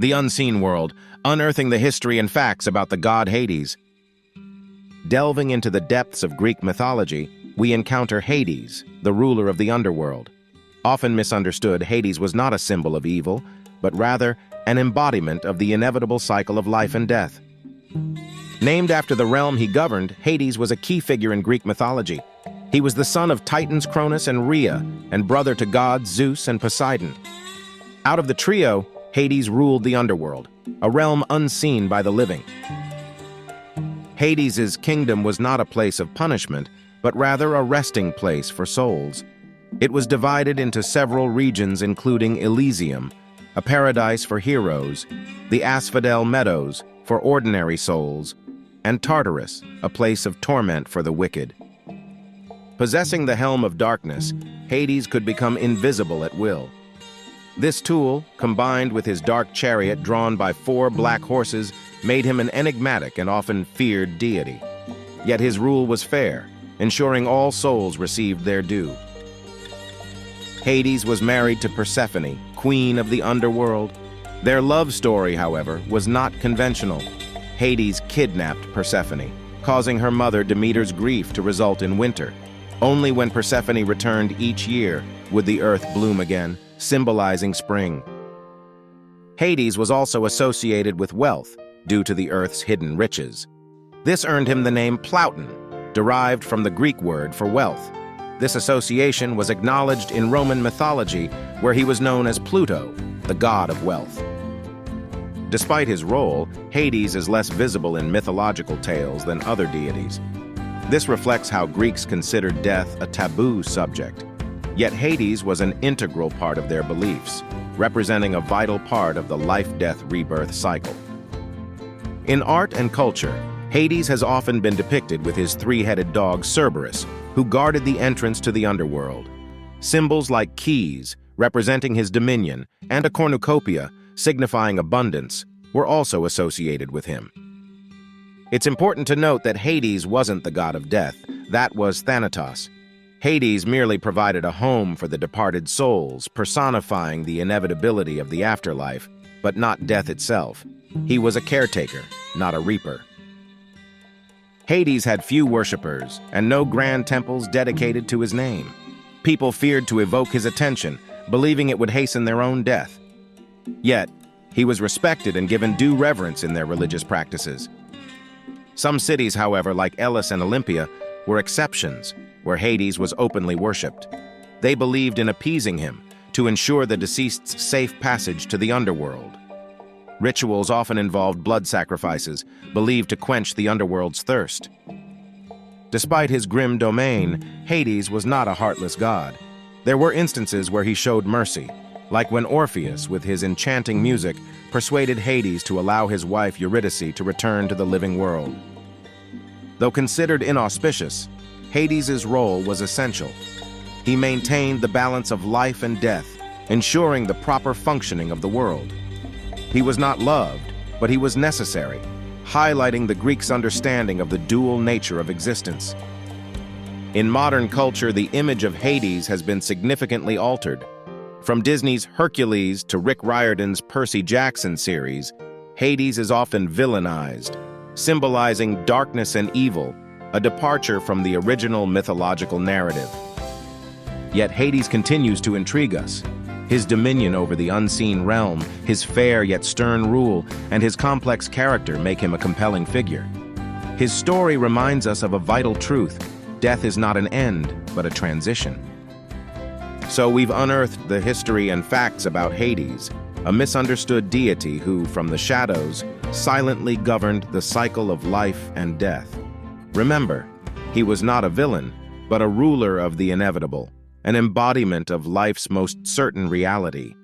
The unseen world, unearthing the history and facts about the god Hades. Delving into the depths of Greek mythology, we encounter Hades, the ruler of the underworld. Often misunderstood, Hades was not a symbol of evil, but rather an embodiment of the inevitable cycle of life and death. Named after the realm he governed, Hades was a key figure in Greek mythology. He was the son of Titans Cronus and Rhea, and brother to gods Zeus and Poseidon. Out of the trio, Hades ruled the underworld, a realm unseen by the living. Hades' kingdom was not a place of punishment, but rather a resting place for souls. It was divided into several regions, including Elysium, a paradise for heroes, the Asphodel Meadows for ordinary souls, and Tartarus, a place of torment for the wicked. Possessing the Helm of Darkness, Hades could become invisible at will. This tool, combined with his dark chariot drawn by 4 black horses, made him an enigmatic and often feared deity. Yet his rule was fair, ensuring all souls received their due. Hades was married to Persephone, queen of the underworld. Their love story, however, was not conventional. Hades kidnapped Persephone, causing her mother Demeter's grief to result in winter. Only when Persephone returned each year would the earth bloom again, symbolizing spring. Hades was also associated with wealth due to the earth's hidden riches. This earned him the name Plauton, derived from the Greek word for wealth. This association was acknowledged in Roman mythology, where he was known as Pluto, the god of wealth. Despite his role, Hades is less visible in mythological tales than other deities. This reflects how Greeks considered death a taboo subject. Yet Hades was an integral part of their beliefs, representing a vital part of the life-death-rebirth cycle. In art and culture, Hades has often been depicted with his 3-headed dog Cerberus, who guarded the entrance to the underworld. Symbols like keys, representing his dominion, and a cornucopia, signifying abundance, were also associated with him. It's important to note that Hades wasn't the god of death, that was Thanatos. Hades merely provided a home for the departed souls, personifying the inevitability of the afterlife, but not death itself. He was a caretaker, not a reaper. Hades had few worshippers, and no grand temples dedicated to his name. People feared to evoke his attention, believing it would hasten their own death. Yet, he was respected and given due reverence in their religious practices. Some cities, however, like Elis and Olympia, were exceptions, where Hades was openly worshipped. They believed in appeasing him to ensure the deceased's safe passage to the underworld. Rituals often involved blood sacrifices, believed to quench the underworld's thirst. Despite his grim domain, Hades was not a heartless god. There were instances where he showed mercy, like when Orpheus, with his enchanting music, persuaded Hades to allow his wife Eurydice to return to the living world. Though considered inauspicious, Hades' role was essential. He maintained the balance of life and death, ensuring the proper functioning of the world. He was not loved, but he was necessary, highlighting the Greeks' understanding of the dual nature of existence. In modern culture, the image of Hades has been significantly altered. From Disney's Hercules to Rick Riordan's Percy Jackson series, Hades is often villainized, symbolizing darkness and evil, a departure from the original mythological narrative. Yet Hades continues to intrigue us. His dominion over the unseen realm, his fair yet stern rule, and his complex character make him a compelling figure. His story reminds us of a vital truth: death is not an end, but a transition. So we've unearthed the history and facts about Hades, a misunderstood deity who, from the shadows, silently governed the cycle of life and death. Remember, he was not a villain, but a ruler of the inevitable, an embodiment of life's most certain reality.